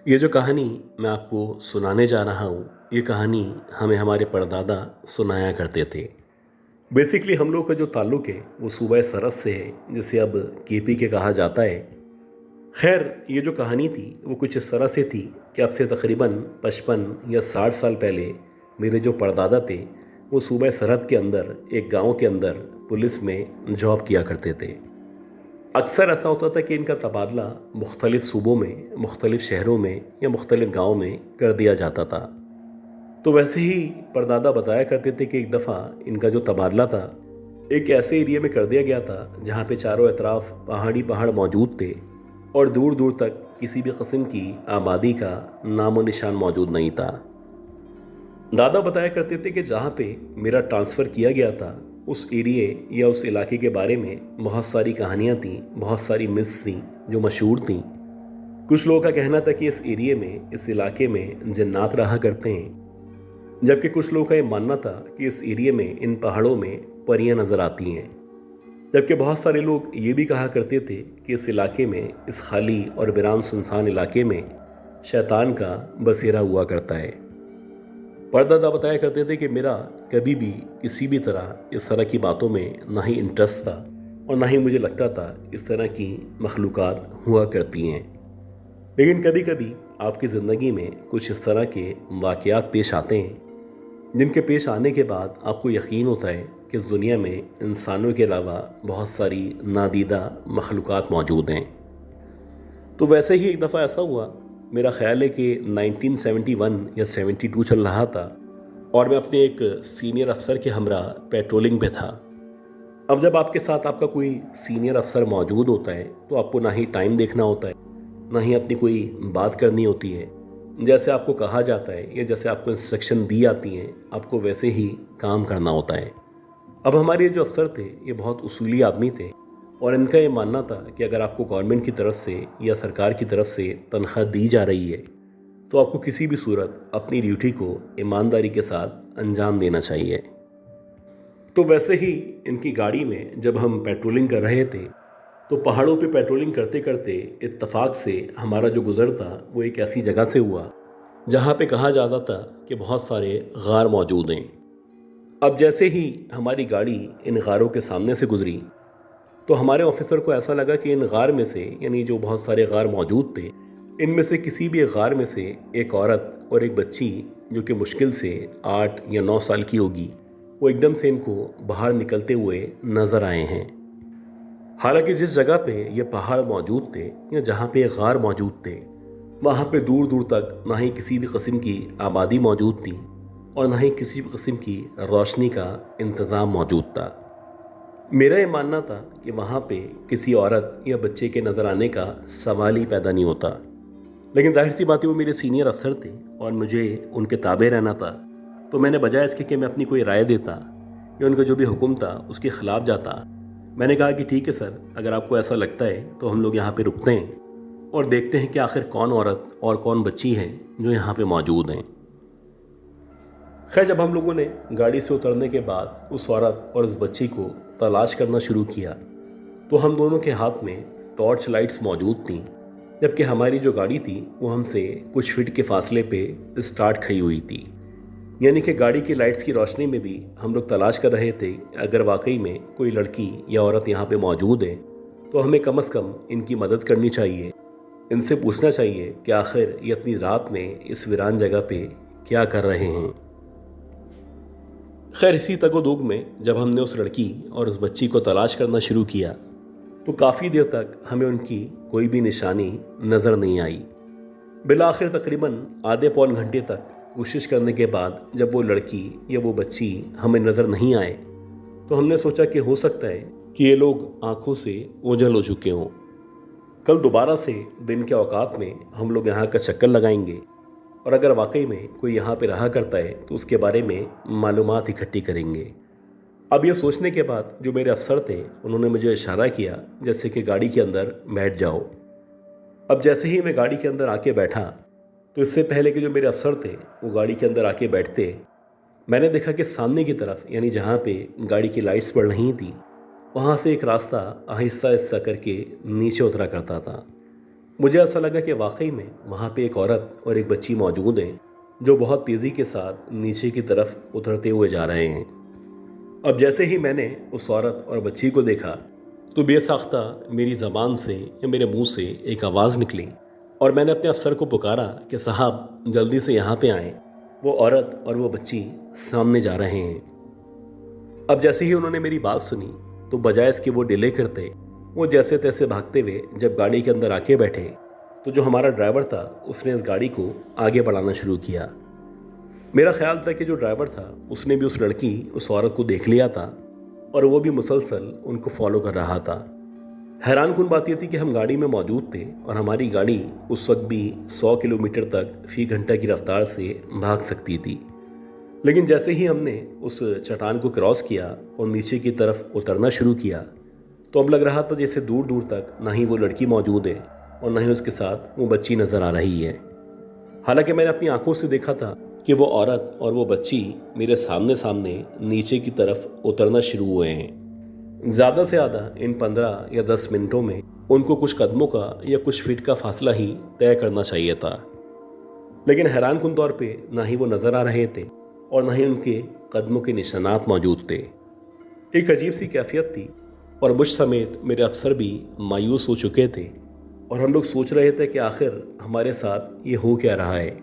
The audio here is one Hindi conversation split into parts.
ये जो कहानी मैं आपको सुनाने जा रहा हूँ, ये कहानी हमें हमारे परदादा सुनाया करते थे। बेसिकली हम लोग का जो ताल्लुक़ है वो सूबह सरहद से है, जिसे अब केपी के कहा जाता है। खैर, ये जो कहानी थी वो कुछ इस तरह से थी कि अब से तकरीबन 55 या 60 साल पहले मेरे जो परदादा थे वो सूबह सरहद के अंदर एक गांव के अंदर पुलिस में जॉब किया करते थे। अक्सर ऐसा होता था कि इनका तबादला मुख्तलिफ़ सूबों में, मुख्तलिफ़ शहरों में या मुख्तलिफ़ गाँव में कर दिया जाता था। तो वैसे ही परदादा बताया करते थे कि एक दफ़ा इनका जो तबादला था एक ऐसे एरिया में कर दिया गया था जहाँ पे चारों तरफ पहाड़ी पहाड़ मौजूद थे और दूर दूर तक किसी भी किस्म की आबादी का नामो निशान मौजूद नहीं था। दादा बताया करते थे कि जहाँ पे मेरा ट्रांसफ़र किया गया था उस एरिए या उस इलाके के बारे में बहुत सारी कहानियाँ थीं, बहुत सारी मिथ्स थीं जो मशहूर थीं। कुछ लोगों का कहना था कि इस एरिए में, इस इलाके में जन्नात रहा करते हैं, जबकि कुछ लोगों का ये मानना था कि इस एरिए में, इन पहाड़ों में परियां नज़र आती हैं। जबकि बहुत सारे लोग ये भी कहा करते थे कि इस इलाके में, इस खाली और वीरान सुनसान इलाके में शैतान का बसेरा हुआ करता है। परदादा बताया करते थे कि मेरा कभी भी किसी भी तरह इस तरह की बातों में ना ही इंटरेस्ट था और ना ही मुझे लगता था इस तरह की मखलूक़ात हुआ करती हैं। लेकिन कभी कभी आपकी ज़िंदगी में कुछ इस तरह के वाक़यात पेश आते हैं जिनके पेश आने के बाद आपको यकीन होता है कि इस दुनिया में इंसानों के अलावा बहुत सारी नादीदा मखलूक़ात मौजूद हैं। तो वैसे ही एक दफ़ा ऐसा हुआ, मेरा ख़्याल है कि 1971 या 72 चल रहा था और मैं अपने एक सीनियर अफसर के हमरा पेट्रोलिंग पे था। अब जब आपके साथ आपका कोई सीनियर अफसर मौजूद होता है तो आपको ना ही टाइम देखना होता है, ना ही अपनी कोई बात करनी होती है। जैसे आपको कहा जाता है या जैसे आपको इंस्ट्रक्शन दी जाती हैं, आपको वैसे ही काम करना होता है। अब हमारे जो अफसर थे ये बहुत उसूली आदमी थे और इनका ये मानना था कि अगर आपको गवर्नमेंट की तरफ से या सरकार की तरफ से तनख्वाह दी जा रही है तो आपको किसी भी सूरत अपनी ड्यूटी को ईमानदारी के साथ अंजाम देना चाहिए। तो वैसे ही इनकी गाड़ी में जब हम पेट्रोलिंग कर रहे थे तो पहाड़ों पे पेट्रोलिंग करते करते इत्तेफाक से हमारा जो गुज़र था वो एक ऐसी जगह से हुआ जहाँ पे कहा जाता था कि बहुत सारे गार मौजूद हैं। अब जैसे ही हमारी गाड़ी इन गारों के सामने से गुजरी तो हमारे ऑफिसर को ऐसा लगा कि इन गार में से, यानी जो बहुत सारे गार मौजूद थे, इनमें से किसी भी एक गार में से एक औरत और एक बच्ची जो कि मुश्किल से 8 या 9 साल की होगी, वो एकदम से इनको बाहर निकलते हुए नज़र आए हैं। हालांकि जिस जगह पे ये पहाड़ मौजूद थे या जहाँ पे ये गार मौजूद थे वहाँ पे दूर दूर तक ना ही किसी भी किस्म की आबादी मौजूद थी और ना ही किसी भी किस्म की रोशनी का इंतज़ाम मौजूद था। मेरा ये मानना था कि वहाँ पे किसी औरत या बच्चे के नज़र आने का सवाल ही पैदा नहीं होता। लेकिन जाहिर सी बात है वो मेरे सीनियर अफसर थे और मुझे उनके ताबे रहना था। तो मैंने बजाय इसके कि मैं अपनी कोई राय देता या उनका जो भी हुक्म था उसके ख़िलाफ़ जाता, मैंने कहा कि ठीक है सर, अगर आपको ऐसा लगता है तो हम लोग यहाँ पे रुकते हैं और देखते हैं कि आखिर कौन औरत और कौन बच्ची है जो यहाँ पे मौजूद हैं। खैर, जब हम लोगों ने गाड़ी से उतरने के बाद उस औरत और उस बच्ची को तलाश करना शुरू किया तो हम दोनों के हाथ में टॉर्च लाइट्स मौजूद थीं, जबकि हमारी जो गाड़ी थी वो हमसे कुछ फीट के फासले पे स्टार्ट खड़ी हुई थी। यानी कि गाड़ी की लाइट्स की रोशनी में भी हम लोग तलाश कर रहे थे अगर वाकई में कोई लड़की या औरत यहाँ पे मौजूद है तो हमें कम से कम इनकी मदद करनी चाहिए, इनसे पूछना चाहिए कि आखिर ये इतनी रात में इस वीरान जगह पे क्या कर रहे हैं। खैर, इसी तगोदोग में जब हमने उस लड़की और उस बच्ची को तलाश करना शुरू किया तो काफ़ी देर तक हमें उनकी कोई भी निशानी नज़र नहीं आई। बिलाखिर तकरीबन आधे पौन घंटे तक कोशिश करने के बाद जब वो लड़की या वो बच्ची हमें नज़र नहीं आए तो हमने सोचा कि हो सकता है कि ये लोग आंखों से ओझल हो चुके हों। कल दोबारा से दिन के औकात में हम लोग यहाँ का चक्कर लगाएंगे और अगर वाकई में कोई यहाँ पे रहा करता है तो उसके बारे में मालूमात इकट्ठी करेंगे। अब ये सोचने के बाद जो मेरे अफसर थे उन्होंने मुझे इशारा किया जैसे कि गाड़ी के अंदर बैठ जाओ। अब जैसे ही मैं गाड़ी के अंदर आके बैठा तो इससे पहले कि जो मेरे अफसर थे वो गाड़ी के अंदर आके बैठते, मैंने देखा कि सामने की तरफ, यानी जहाँ पे गाड़ी की लाइट्स पड़ रही थी, वहाँ से एक रास्ता आहिस्ता आहिस्ता करके नीचे उतरा करता था। मुझे ऐसा लगा कि वाकई में वहाँ पे एक औरत और एक बच्ची मौजूद हैं जो बहुत तेज़ी के साथ नीचे की तरफ उतरते हुए जा रहे हैं। अब जैसे ही मैंने उस औरत और बच्ची को देखा तो बेसाख्ता मेरी ज़बान से या मेरे मुंह से एक आवाज़ निकली और मैंने अपने अफसर को पुकारा कि साहब जल्दी से यहाँ पे आएं, वो औरत और वो बच्ची सामने जा रहे हैं। अब जैसे ही उन्होंने मेरी बात सुनी तो बजाय इसके वो डिले करते, वो जैसे तैसे भागते हुए जब गाड़ी के अंदर आके बैठे तो जो हमारा ड्राइवर था उसने इस गाड़ी को आगे बढ़ाना शुरू किया। मेरा ख्याल था कि जो ड्राइवर था उसने भी उस लड़की उस औरत को देख लिया था और वो भी मुसलसल उनको फॉलो कर रहा था। हैरान कुन बात यह थी कि हम गाड़ी में मौजूद थे और हमारी गाड़ी उस वक्त भी 100 किलोमीटर तक फी घंटा की रफ्तार से भाग सकती थी। लेकिन जैसे ही हमने उस चट्टान को क्रॉस किया और नीचे की तरफ उतरना शुरू किया तो अब लग रहा था जैसे दूर दूर तक ना ही वो लड़की मौजूद है और ना ही उसके साथ वो बच्ची नज़र आ रही है। हालांकि मैंने अपनी आंखों से देखा था कि वो औरत और वो बच्ची मेरे सामने सामने नीचे की तरफ उतरना शुरू हुए हैं। ज़्यादा से ज़्यादा इन 15 या 10 मिनटों में उनको कुछ कदमों का या कुछ फीट का फासला ही तय करना चाहिए था, लेकिन हैरान कुन तौर पे ना ही वो नज़र आ रहे थे और ना ही उनके कदमों के निशानात मौजूद थे। एक अजीब सी कैफियत थी और मुझ समेत मेरे अफसर भी मायूस हो चुके थे और हम लोग सोच रहे थे कि आखिर हमारे साथ ये हो क्या रहा है।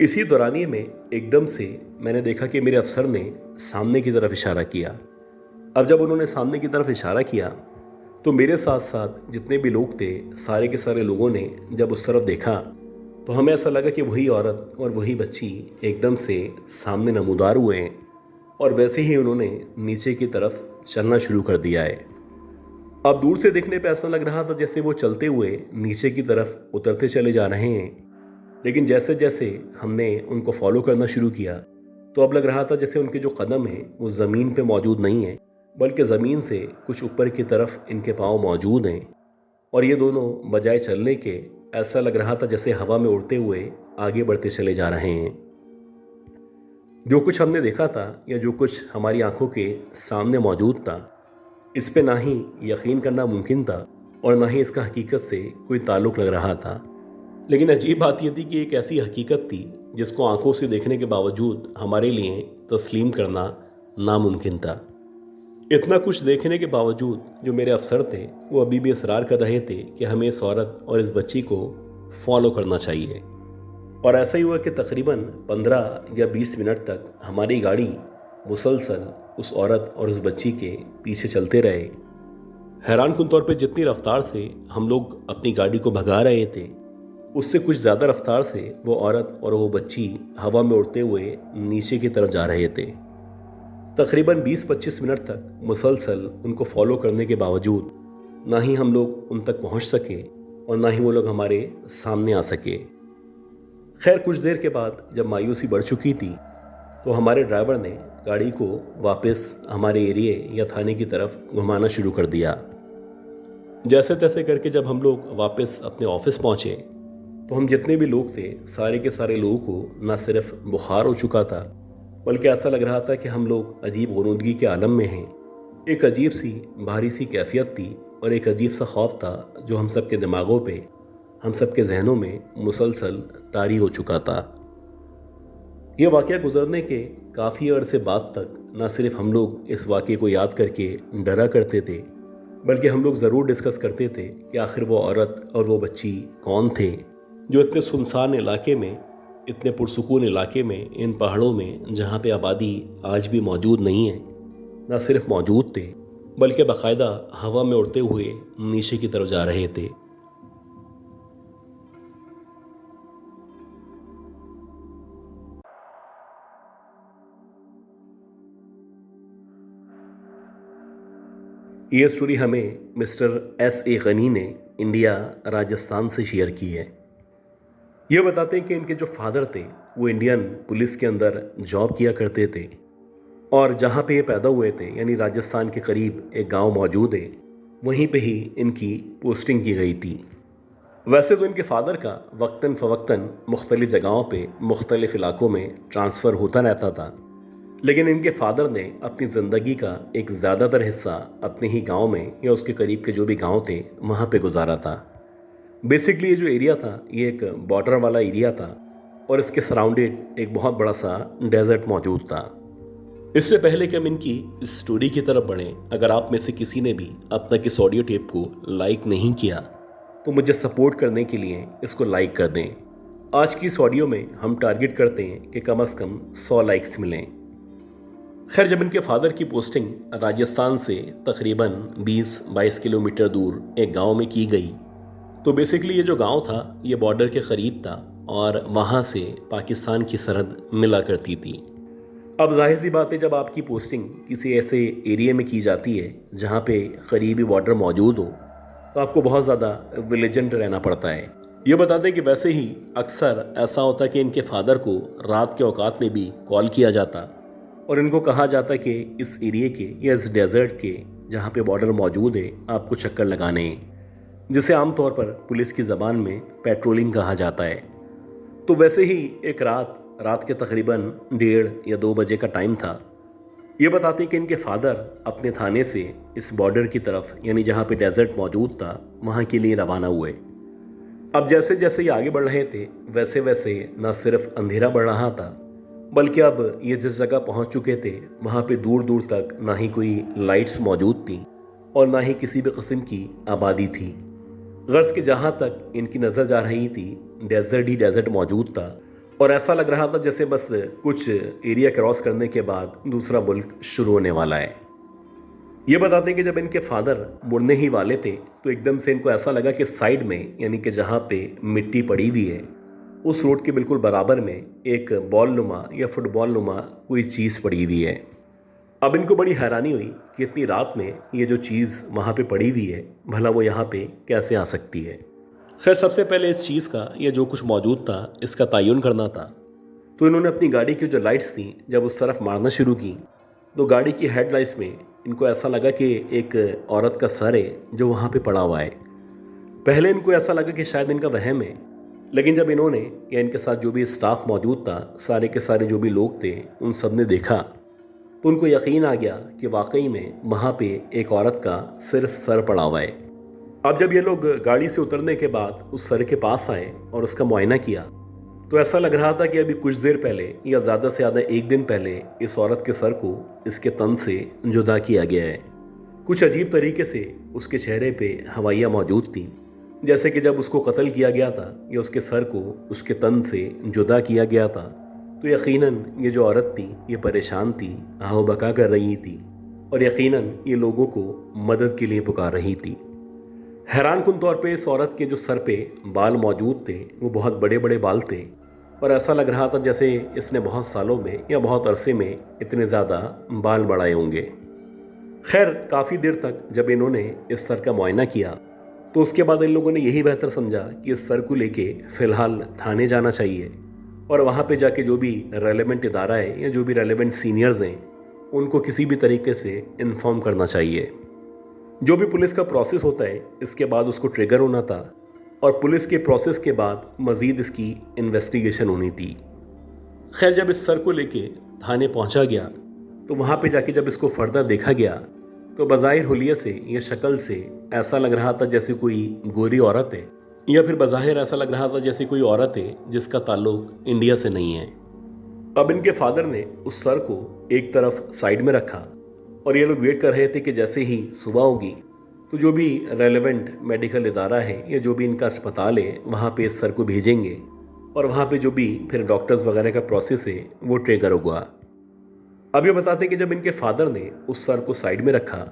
इसी दौरानिए में एकदम से मैंने देखा कि मेरे अफसर ने सामने की तरफ इशारा किया। अब जब उन्होंने सामने की तरफ इशारा किया तो मेरे साथ साथ जितने भी लोग थे सारे के सारे लोगों ने जब उस तरफ देखा तो हमें ऐसा लगा कि वही औरत और वही बच्ची एकदम से सामने नमूदार हुए हैं और वैसे ही उन्होंने नीचे की तरफ चलना शुरू कर दिया है। अब दूर से देखने पे ऐसा लग रहा था जैसे वो चलते हुए नीचे की तरफ उतरते चले जा रहे हैं, लेकिन जैसे जैसे हमने उनको फॉलो करना शुरू किया तो अब लग रहा था जैसे उनके जो कदम हैं वो ज़मीन पे मौजूद नहीं है बल्कि ज़मीन से कुछ ऊपर की तरफ इनके पाँव मौजूद हैं और ये दोनों बजाय चलने के ऐसा लग रहा था जैसे हवा में उड़ते हुए आगे बढ़ते चले जा रहे हैं। जो कुछ हमने देखा था या जो कुछ हमारी आंखों के सामने मौजूद था इस पे ना ही यकीन करना मुमकिन था और ना ही इसका हकीकत से कोई ताल्लुक़ लग रहा था। लेकिन अजीब बात यह थी कि एक ऐसी हकीकत थी जिसको आंखों से देखने के बावजूद हमारे लिए तस्लीम करना नामुमकिन था। इतना कुछ देखने के बावजूद जो मेरे अफसर थे वो अभी भी इसरार कर रहे थे कि हमें इस औरत और इस बच्ची को फॉलो करना चाहिए। और ऐसा ही हुआ कि तकरीबन 15 या 20 मिनट तक हमारी गाड़ी मुसलसल उस औरत और उस बच्ची के पीछे चलते रहे। हैरान कुन तौर पे जितनी रफ्तार से हम लोग अपनी गाड़ी को भगा रहे थे उससे कुछ ज़्यादा रफ्तार से वो औरत और वो बच्ची हवा में उड़ते हुए नीचे की तरफ जा रहे थे। तकरीबन 20-25 मिनट तक मुसलसल उनको फॉलो करने के बावजूद ना ही हम लोग उन तक पहुंच सके और ना ही वो लोग हमारे सामने आ सके। खैर कुछ देर के बाद जब मायूसी बढ़ चुकी थी तो हमारे ड्राइवर ने गाड़ी को वापस हमारे एरिए या थाने की तरफ घुमाना शुरू कर दिया। जैसे तैसे करके जब हम लोग वापस अपने ऑफिस पहुंचे तो हम जितने भी लोग थे सारे के सारे लोगों को ना सिर्फ बुखार हो चुका था बल्कि ऐसा लग रहा था कि हम लोग अजीब गुनूदगी के आलम में हैं। एक अजीब सी भारी सी कैफियत थी और एक अजीब सा खौफ था जो हम सब के दिमागों पे, हम सब के जहनों में मुसलसल तारी हो चुका था। यह वाक़या गुजरने के काफ़ी अरसे बाद तक न सिर्फ हम लोग इस वाक़े को याद करके डरा करते थे बल्कि हम लोग ज़रूर डिस्कस करते थे कि आखिर वो औरत और वो बच्ची कौन थे जो इतने सुनसान इलाके में, इतने पुरसुकून इलाके में, इन पहाड़ों में जहाँ पे आबादी आज भी मौजूद नहीं है, न सिर्फ मौजूद थे बल्कि बाकायदा हवा में उड़ते हुए नीचे की तरफ जा रहे थे। ये स्टोरी हमें मिस्टर S.A. गनी ने इंडिया राजस्थान से शेयर की है। ये बताते हैं कि इनके जो फादर थे वो इंडियन पुलिस के अंदर जॉब किया करते थे और जहाँ पे ये पैदा हुए थे यानी राजस्थान के करीब एक गांव मौजूद है, वहीं पे ही इनकी पोस्टिंग की गई थी। वैसे तो इनके फादर का वक्तन फ़वक्तन मुख्तलिफ़ जगहों पे मुख्तलिफ़ इलाकों में ट्रांसफ़र होता रहता था, लेकिन इनके फादर ने अपनी ज़िंदगी का एक ज़्यादातर हिस्सा अपने ही गांव में या उसके करीब के जो भी गांव थे वहाँ पे गुजारा था। बेसिकली ये जो एरिया था ये एक बॉर्डर वाला एरिया था और इसके सराउंडेड एक बहुत बड़ा सा डेजर्ट मौजूद था। इससे पहले कि हम इनकी इस स्टोरी की तरफ बढ़ें, अगर आप में से किसी ने भी अब तक इस ऑडियो टेप को लाइक नहीं किया तो मुझे सपोर्ट करने के लिए इसको लाइक कर दें। आज की इस ऑडियो में हम टारगेट करते हैं कि कम से कम 100 लाइक्स मिलें। खैर, जब इनके फादर की पोस्टिंग राजस्थान से तकरीबन 20-22 किलोमीटर दूर एक गांव में की गई तो बेसिकली ये जो गांव था ये बॉर्डर के करीब था और वहाँ से पाकिस्तान की सरहद मिला करती थी। अब जाहिर सी बात है, जब आपकी पोस्टिंग किसी ऐसे एरिया में की जाती है जहाँ पे करीबी बॉर्डर मौजूद हो तो आपको बहुत ज़्यादा विजिलेंट रहना पड़ता है। ये बताते हैं कि वैसे ही अक्सर ऐसा होता कि इनके फादर को रात के औकात में भी कॉल किया जाता और इनको कहा जाता कि इस एरिए के या इस डेजर्ट के जहाँ पे बॉर्डर मौजूद है आपको चक्कर लगाने हैं, जिसे आमतौर पर पुलिस की ज़बान में पेट्रोलिंग कहा जाता है। तो वैसे ही एक रात के तकरीबन 1:30 या 2 बजे का टाइम था। ये बताते कि इनके फादर अपने थाने से इस बॉर्डर की तरफ यानी जहाँ पे डेजर्ट मौजूद था वहाँ के लिए रवाना हुए। अब जैसे जैसे ये आगे बढ़ रहे थे वैसे वैसे न सिर्फ अंधेरा बढ़ रहा था बल्कि अब ये जिस जगह पहुँच चुके थे वहाँ पे दूर दूर तक ना ही कोई लाइट्स मौजूद थी और ना ही किसी भी किस्म की आबादी थी। गर्ज के जहाँ तक इनकी नज़र जा रही थी डेजर्ट ही डेजर्ट मौजूद था और ऐसा लग रहा था जैसे बस कुछ एरिया क्रॉस करने के बाद दूसरा मुल्क शुरू होने वाला है। ये बताते हैं कि जब इनके फादर मुड़ने ही वाले थे तो एकदम से इनको ऐसा लगा कि साइड में यानी कि जहाँ पे मिट्टी पड़ी हुई है उस रोड के बिल्कुल बराबर में एक बॉल नुमा या फुटबॉल नुमा कोई चीज़ पड़ी हुई है। अब इनको बड़ी हैरानी हुई कि इतनी रात में ये जो चीज़ वहाँ पे पड़ी हुई है भला वो यहाँ पे कैसे आ सकती है। खैर, सबसे पहले इस चीज़ का ये जो कुछ मौजूद था इसका तयन करना था। तो इन्होंने अपनी गाड़ी की जो लाइट्स थी जब उस तरफ मारना शुरू की तो गाड़ी की हेडलाइट्स में इनको ऐसा लगा कि एक औरत का सर है जो वहाँ पे पड़ा हुआ है। पहले इनको ऐसा लगा कि शायद इनका वहम है, लेकिन जब इन्होंने या इनके साथ जो भी स्टाफ मौजूद था, सारे के सारे जो भी लोग थे, उन सब ने देखा तो उनको यकीन आ गया कि वाकई में वहाँ पे एक औरत का सिर्फ सर पड़ा हुआ है। अब जब ये लोग गाड़ी से उतरने के बाद उस सर के पास आए और उसका मुआयना किया तो ऐसा लग रहा था कि अभी कुछ देर पहले या ज़्यादा से ज़्यादा 1 दिन पहले इस औरत के सर को इसके तन से जुदा किया गया है। कुछ अजीब तरीके से उसके चेहरे पे हवाइयाँ मौजूद थीं, जैसे कि जब उसको कत्ल किया गया था या उसके सर को उसके तन से जुदा किया गया था तो यकीनन ये जो औरत थी ये परेशान थी, आओ बका कर रही थी और यकीनन ये लोगों को मदद के लिए पुकार रही थी। हैरानकुन तौर पे इस औरत के जो सर पे बाल मौजूद थे वो बहुत बड़े बड़े बाल थे और ऐसा लग रहा था जैसे इसने बहुत सालों में या बहुत अरसे में इतने ज़्यादा बाल बढ़ाए होंगे। खैर, काफ़ी देर तक जब इन्होंने इस सर का मुआयना किया तो उसके बाद इन लोगों ने यही बेहतर समझा कि इस सर को लेके फ़िलहाल थाने जाना चाहिए और वहाँ पे जाके जो भी रेलेवेंट इदारा है या जो भी रेलेवेंट सीनियर्स हैं उनको किसी भी तरीके से इन्फॉर्म करना चाहिए। जो भी पुलिस का प्रोसेस होता है इसके बाद उसको ट्रिगर होना था और पुलिस के प्रोसेस के बाद मज़ीद इसकी इन्वेस्टिगेशन होनी थी। खैर, जब इस सर को लेके थाने पहुंचा गया तो वहाँ पे जाके जब इसको फर्दर देखा गया तो बज़ाहिर हुलिया से या शक्ल से ऐसा लग रहा था जैसे कोई गोरी औरत है या फिर बज़ाहिर ऐसा लग रहा था जैसे कोई औरत है जिसका ताल्लुक इंडिया से नहीं है। अब इनके फादर ने उस सर को एक तरफ साइड में रखा और ये लोग वेट कर रहे थे कि जैसे ही सुबह होगी तो जो भी रेलेवेंट मेडिकल इदारा है या जो भी इनका अस्पताल है वहाँ पे इस सर को भेजेंगे और वहाँ पे जो भी फिर डॉक्टर्स वगैरह का प्रोसेस है वो ट्रिगर होगा। अब ये बताते कि जब इनके फादर ने उस सर को साइड में रखा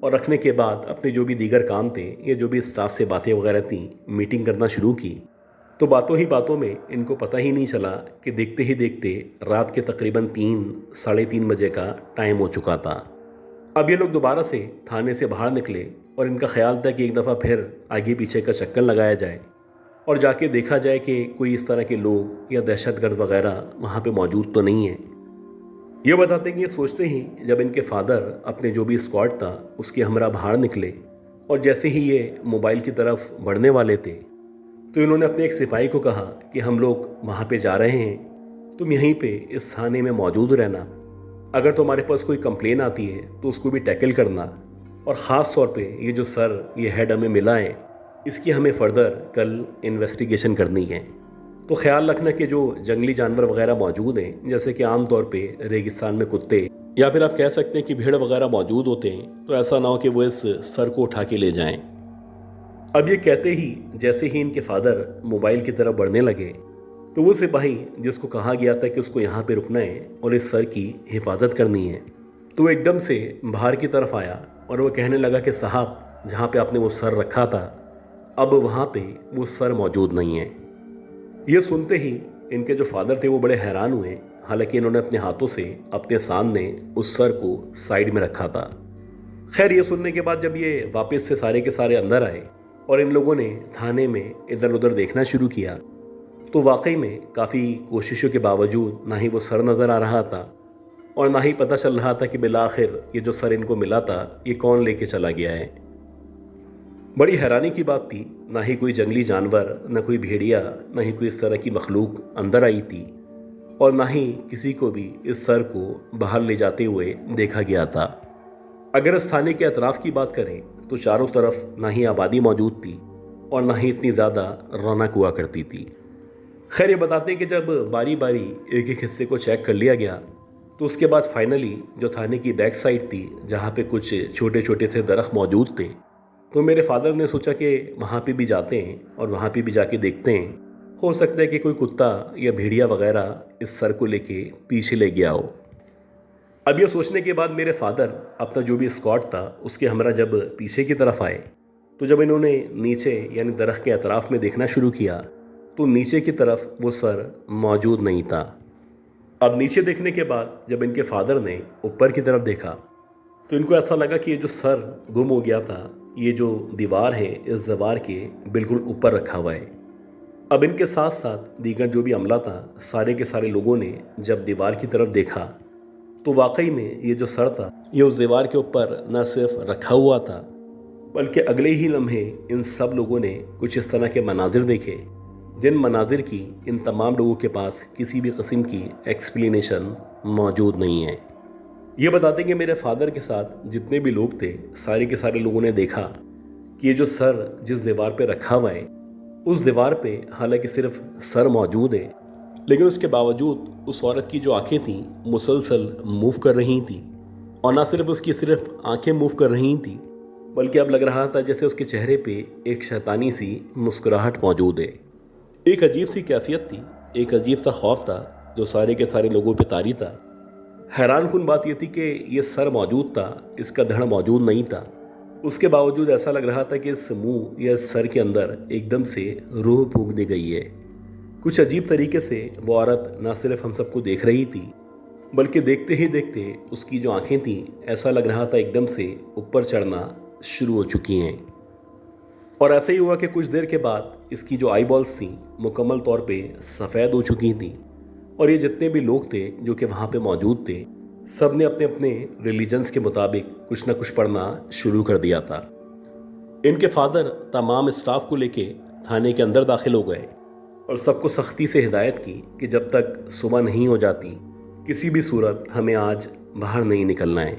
और रखने के बाद अपने जो भी दीगर काम थे या जो भी स्टाफ से बातें वगैरह थी मीटिंग करना शुरू की तो बातों ही बातों में इनको पता ही नहीं चला कि देखते ही देखते रात के तकरीबन 3-3:30 बजे का टाइम हो चुका था। अब ये लोग दोबारा से थाने से बाहर निकले और इनका ख्याल था कि एक दफ़ा फिर आगे पीछे का चक्कर लगाया जाए और जाके देखा जाए कि कोई इस तरह के लोग या दहशतगर्द वगैरह वहाँ पे मौजूद तो नहीं है। ये बताते कि ये सोचते ही जब इनके फादर अपने जो भी स्क्वाड था उसके हमरा बाहर निकले और जैसे ही ये मोबाइल की तरफ बढ़ने वाले थे तो इन्होंने अपने एक सिपाही को कहा कि हम लोग वहाँ पे जा रहे हैं, तुम यहीं पे इस थाने में मौजूद रहना, अगर तुम्हारे पास कोई कंप्लेन आती है तो उसको भी टैकल करना और ख़ास तौर पे ये जो सर ये हेड हमें मिला है इसकी हमें फर्दर कल इन्वेस्टिगेशन करनी है। तो ख्याल रखना कि जो जंगली जानवर वगैरह मौजूद हैं, जैसे कि आम तौर पे रेगिस्तान में कुत्ते या फिर आप कह सकते हैं कि भीड़ वगैरह मौजूद होते हैं, तो ऐसा ना हो कि वो इस सर को उठा के ले जाएं। अब ये कहते ही जैसे ही इनके फादर मोबाइल की तरफ बढ़ने लगे, तो वो सिपाही जिसको कहा गया था कि उसको यहाँ पे रुकना है और इस सर की हिफाजत करनी है, तो वो एकदम से बाहर की तरफ आया और वो कहने लगा कि साहब, जहाँ पे आपने वो सर रखा था, अब वहाँ पे वो सर मौजूद नहीं है। ये सुनते ही इनके जो फादर थे वो बड़े हैरान हुए। हालांकि इन्होंने अपने हाथों से अपने सामने उस सर को साइड में रखा था। खैर, ये सुनने के बाद जब ये वापस से सारे के सारे अंदर आए और इन लोगों ने थाने में इधर उधर देखना शुरू किया, तो वाकई में काफ़ी कोशिशों के बावजूद ना ही वो सर नज़र आ रहा था और ना ही पता चल रहा था कि बिलाखिर ये जो सर इनको मिला था ये कौन लेके चला गया है। बड़ी हैरानी की बात थी, ना ही कोई जंगली जानवर, ना कोई भेड़िया, ना ही कोई इस तरह की मखलूक अंदर आई थी और ना ही किसी को भी इस सर को बाहर ले जाते हुए देखा गया था। अगर इस थाने के अतराफ़ की बात करें तो चारों तरफ ना ही आबादी मौजूद थी और ना ही इतनी ज़्यादा रौनक हुआ करती थी। खैर, ये बताते हैं कि जब बारी बारी एक एक हिस्से को चेक कर लिया गया, तो उसके बाद फाइनली जो थाने की बैक साइड थी, जहाँ पे कुछ छोटे छोटे से दरख्त मौजूद थे, तो मेरे फादर ने सोचा कि वहाँ पे भी जाते हैं और वहाँ पे भी जाके देखते हैं, हो सकता है कि कोई कुत्ता या भेड़िया वगैरह इस सर को लेके पीछे ले गया हो। अब ये सोचने के बाद मेरे फादर अपना जो भी स्क्वाड था उसके हमरा जब पीछे की तरफ आए, तो जब इन्होंने नीचे यानी दरख्त के अतराफ़ में देखना शुरू किया, तो नीचे की तरफ वो सर मौजूद नहीं था। अब नीचे देखने के बाद जब इनके फादर ने ऊपर की तरफ देखा, तो इनको ऐसा लगा कि ये जो सर गुम हो गया था, ये जो दीवार है इस दीवार के बिल्कुल ऊपर रखा हुआ है। अब इनके साथ साथ दीगर जो भी अमला था, सारे के सारे लोगों ने जब दीवार की तरफ देखा, तो वाकई में ये जो सर था ये उस दीवार के ऊपर न सिर्फ रखा हुआ था, बल्कि अगले ही लम्हे इन सब लोगों ने कुछ इस तरह के मनाजिर देखे, जिन मनाजिर की इन तमाम लोगों के पास किसी भी किस्म की एक्सप्लेनेशन मौजूद नहीं है। ये बताते हैं कि मेरे फादर के साथ जितने भी लोग थे, सारे के सारे लोगों ने देखा कि ये जो सर जिस दीवार पे रखा हुआ है, उस दीवार पे हालांकि सिर्फ सर मौजूद है, लेकिन उसके बावजूद उस औरत की जो आंखें थीं मुसलसल मूव कर रही थीं, और ना सिर्फ उसकी सिर्फ आंखें मूव कर रही थीं, बल्कि अब लग रहा था जैसे उसके चेहरे पे एक शैतानी सी मुस्कुराहट मौजूद है। एक अजीब सी कैफियत थी, एक अजीब सा खौफ था जो सारे के सारे लोगों पे तारी था। हैरान कुन बात यह थी कि ये सर मौजूद था, इसका धड़ मौजूद नहीं था। उसके बावजूद ऐसा लग रहा था कि इस मुंह या इस सर के अंदर एकदम से रूह फूंक दी गई है। कुछ अजीब तरीके से वो औरत ना सिर्फ हम सबको देख रही थी, बल्कि देखते ही देखते उसकी जो आंखें थीं, ऐसा लग रहा था एकदम से ऊपर चढ़ना शुरू हो चुकी हैं। और ऐसा ही हुआ कि कुछ देर के बाद इसकी जो आई बॉल्स थीं मुकम्मल तौर पे सफ़ेद हो चुकी थीं, और ये जितने भी लोग थे जो कि वहाँ पे मौजूद थे, सब ने अपने अपने रिलीजन्स के मुताबिक कुछ ना कुछ पढ़ना शुरू कर दिया था। इनके फादर तमाम स्टाफ को लेके थाने के अंदर दाखिल हो गए और सबको सख्ती से हिदायत की कि जब तक सुबह नहीं हो जाती, किसी भी सूरत हमें आज बाहर नहीं निकलना है।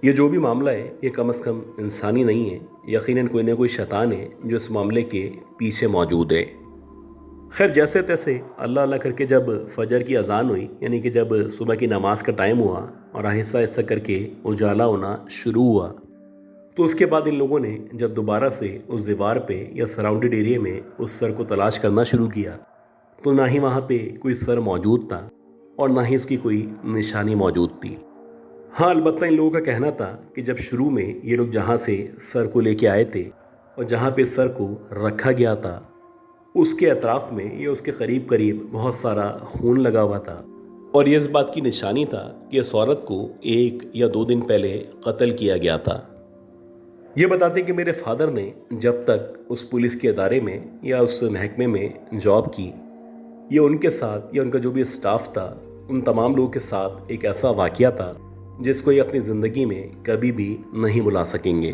ये जो भी मामला है ये कम से कम इंसानी नहीं है, यकीनन कोई ना कोई शैतान है जो इस मामले के पीछे मौजूद है। खैर, जैसे तैसे अल्लाह अल्लाह करके जब फजर की अजान हुई, यानी कि जब सुबह की नमाज का टाइम हुआ और आहिस्ता आहिस्ता करके उजाला होना शुरू हुआ, तो उसके बाद इन लोगों ने जब दोबारा से उस दीवार पे या सराउंडेड एरिया में उस सर को तलाश करना शुरू किया, तो ना ही वहाँ पे कोई सर मौजूद था और ना ही उसकी कोई निशानी मौजूद थी। हाँ, अलबत्ता इन लोगों का कहना था कि जब शुरू में ये लोग जहाँ से सर को लेके आए थे और जहाँ पे सर को रखा गया था, उसके अतराफ़ में या उसके करीब करीब बहुत सारा खून लगा हुआ था, और ये इस बात की निशानी था कि इस औरत को 1 या 2 दिन पहले कत्ल किया गया था। ये बताते कि मेरे फादर ने जब तक उस पुलिस के अदारे में या उस महकमे में जॉब की, ये उनके साथ या उनका जो भी स्टाफ था, उन तमाम लोगों के साथ एक ऐसा वाक़या था जिसको ये अपनी ज़िंदगी में कभी भी नहीं भुला सकेंगे।